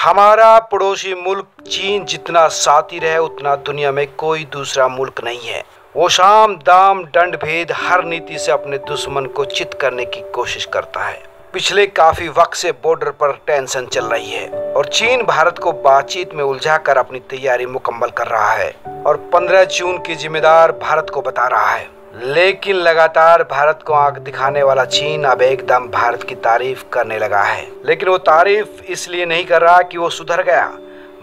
हमारा पड़ोसी मुल्क चीन जितना शातिर है उतना दुनिया में कोई दूसरा मुल्क नहीं है। वो साम दाम दंड भेद हर नीति से अपने दुश्मन को चित करने की कोशिश करता है। पिछले काफी वक्त से बॉर्डर पर टेंशन चल रही है और चीन भारत को बातचीत में उलझाकर अपनी तैयारी मुकम्मल कर रहा है और 15 जून की जिम्मेदार भारत को बता रहा है। लेकिन लगातार भारत को आंख दिखाने वाला चीन अब एकदम भारत की तारीफ करने लगा है। लेकिन वो तारीफ इसलिए नहीं कर रहा कि वो सुधर गया,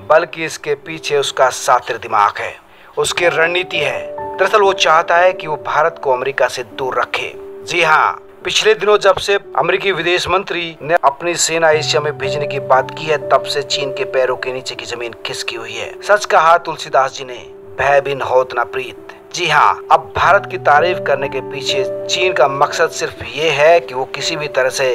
बल्कि इसके पीछे उसका शातिर दिमाग है, उसकी रणनीति है। दरअसल वो चाहता है कि वो भारत को अमेरिका से दूर रखे। जी हाँ, पिछले दिनों जब से अमेरिकी विदेश मंत्री ने अपनी सेना एशिया में भेजने की बात की है, तब से चीन के पैरों के नीचे की जमीन खिसकी हुई है। सच कहा तुलसीदास जी ने, भय बिन होत न प्रीत। जी हाँ, अब भारत की तारीफ करने के पीछे चीन का मकसद सिर्फ ये है कि वो किसी भी तरह से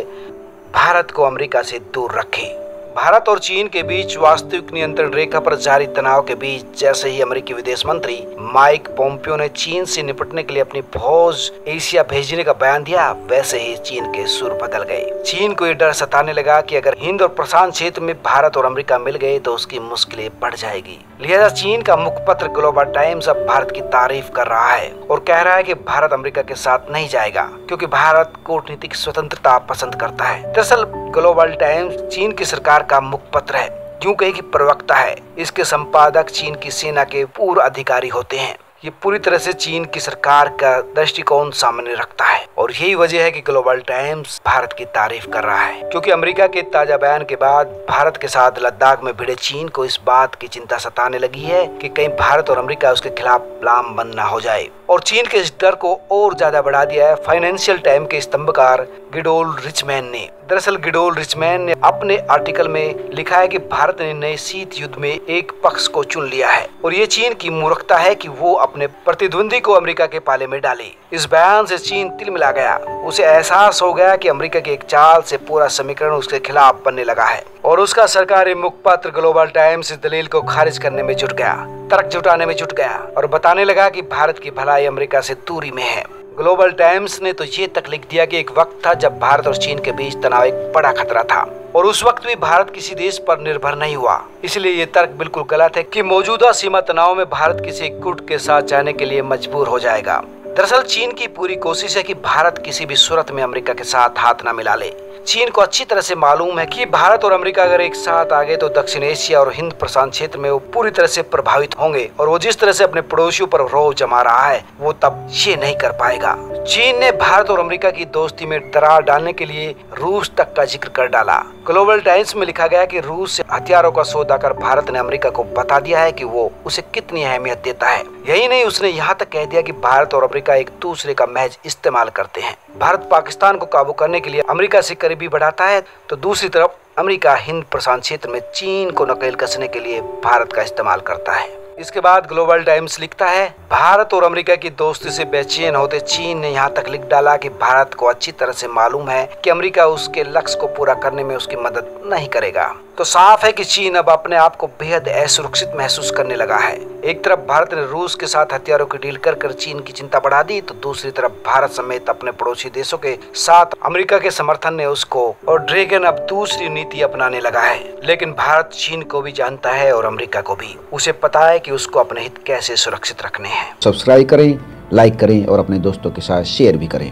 भारत को अमेरिका से दूर रखे। भारत और चीन के बीच वास्तविक नियंत्रण रेखा पर जारी तनाव के बीच जैसे ही अमेरिकी विदेश मंत्री माइक पोम्पियो ने चीन से निपटने के लिए अपनी फौज एशिया भेजने का बयान दिया, वैसे ही चीन के सुर बदल गए। चीन को ये डर सताने लगा कि अगर हिंद और प्रशांत क्षेत्र में भारत और अमेरिका मिल गए तो उसकी मुश्किलें बढ़ जाएगी। लिहाजा चीन का मुखपत्र ग्लोबल टाइम्स अब भारत की तारीफ कर रहा है और कह रहा है कि भारत अमेरिका के साथ नहीं जाएगा क्योंकि भारत कूटनीतिक स्वतंत्रता पसंद करता है। दरअसल ग्लोबल टाइम्स चीन की सरकार का मुखपत्र है, यूं कहे कि प्रवक्ता है। इसके संपादक चीन की सेना के पूर्व अधिकारी होते हैं। ये पूरी तरह से चीन की सरकार का दृष्टिकोण सामने रखता है और यही वजह है कि ग्लोबल टाइम्स भारत की तारीफ कर रहा है, क्योंकि अमेरिका के ताजा बयान के बाद भारत के साथ लद्दाख में भिड़े चीन को इस बात की चिंता सताने लगी है कि कहीं भारत और अमेरिका उसके खिलाफ लामबंद न हो जाए। और चीन के इस डर को और ज्यादा बढ़ा दिया है फाइनेंशियल टाइम के स्तंभकार गिडोल रिचमैन ने। दरअसल गिडोल रिचमैन ने अपने आर्टिकल में लिखा है कि भारत ने नए शीत युद्ध में एक पक्ष को चुन लिया है और ये चीन की मूर्खता है कि वो अपने प्रतिद्वंदी को अमेरिका के पाले में डाले। इस बयान से चीन तिलमिला गया। उसे एहसास हो गया कि अमेरिका की एक चाल से पूरा समीकरण उसके खिलाफ बनने लगा है और उसका सरकारी मुखपत्र ग्लोबल टाइम्स इस दलील को खारिज करने में जुट गया, तर्क जुटाने में जुट गया और बताने लगा कि भारत की भलाई अमेरिका से दूरी में है। ग्लोबल टाइम्स ने तो ये तक लिख दिया कि एक वक्त था जब भारत और चीन के बीच तनाव एक बड़ा खतरा था और उस वक्त भी भारत किसी देश पर निर्भर नहीं हुआ। इसलिए ये तर्क बिल्कुल गलत है कि मौजूदा सीमा तनाव में भारत किसी गुट के साथ जाने के लिए मजबूर हो जाएगा। दरअसल चीन की पूरी कोशिश है कि भारत किसी भी सूरत में अमेरिका के साथ हाथ न मिला ले। चीन को अच्छी तरह से मालूम है कि भारत और अमेरिका अगर एक साथ आ गए तो दक्षिण एशिया और हिंद प्रशांत क्षेत्र में वो पूरी तरह से प्रभावित होंगे और वो जिस तरह से अपने पड़ोसियों पर रोब जमा रहा है वो तब ये नहीं कर पाएगा। चीन ने भारत और अमेरिका की दोस्ती में दरार डालने के लिए रूस तक का जिक्र कर डाला। ग्लोबल टाइम्स में लिखा गया कि रूस से हथियारों का सौदा कर भारत ने अमेरिका को बता दिया है कि वो उसे कितनी अहमियत देता है। यही नहीं, उसने यहाँ तक कह दिया कि भारत और अमेरिका एक दूसरे का महज इस्तेमाल करते हैं। भारत पाकिस्तान को काबू करने के लिए अमेरिका से करीबी बढ़ाता है तो दूसरी तरफ अमेरिका हिंद प्रशांत क्षेत्र में चीन को नकेल कसने के लिए भारत का इस्तेमाल करता है। इसके बाद ग्लोबल टाइम्स लिखता है, भारत और अमेरिका की दोस्ती से बेचैन होते चीन ने यहाँ तक लिख डाला कि भारत को अच्छी तरह से मालूम है कि अमेरिका उसके लक्ष्य को पूरा करने में उसकी मदद नहीं करेगा। तो साफ है कि चीन अब अपने आप को बेहद असुरक्षित महसूस करने लगा है। एक तरफ भारत ने रूस के साथ हथियारों की डील कर चीन की चिंता बढ़ा दी तो दूसरी तरफ भारत समेत अपने पड़ोसी देशों के साथ अमेरिका के समर्थन ने उसको और ड्रैगन अब दूसरी नीति अपनाने लगा है। लेकिन भारत चीन को भी जानता है और अमेरिका को भी। उसे पता है कि उसको अपने हित कैसे सुरक्षित रखने हैं। सब्सक्राइब करें, लाइक करें और अपने दोस्तों के साथ शेयर भी करें।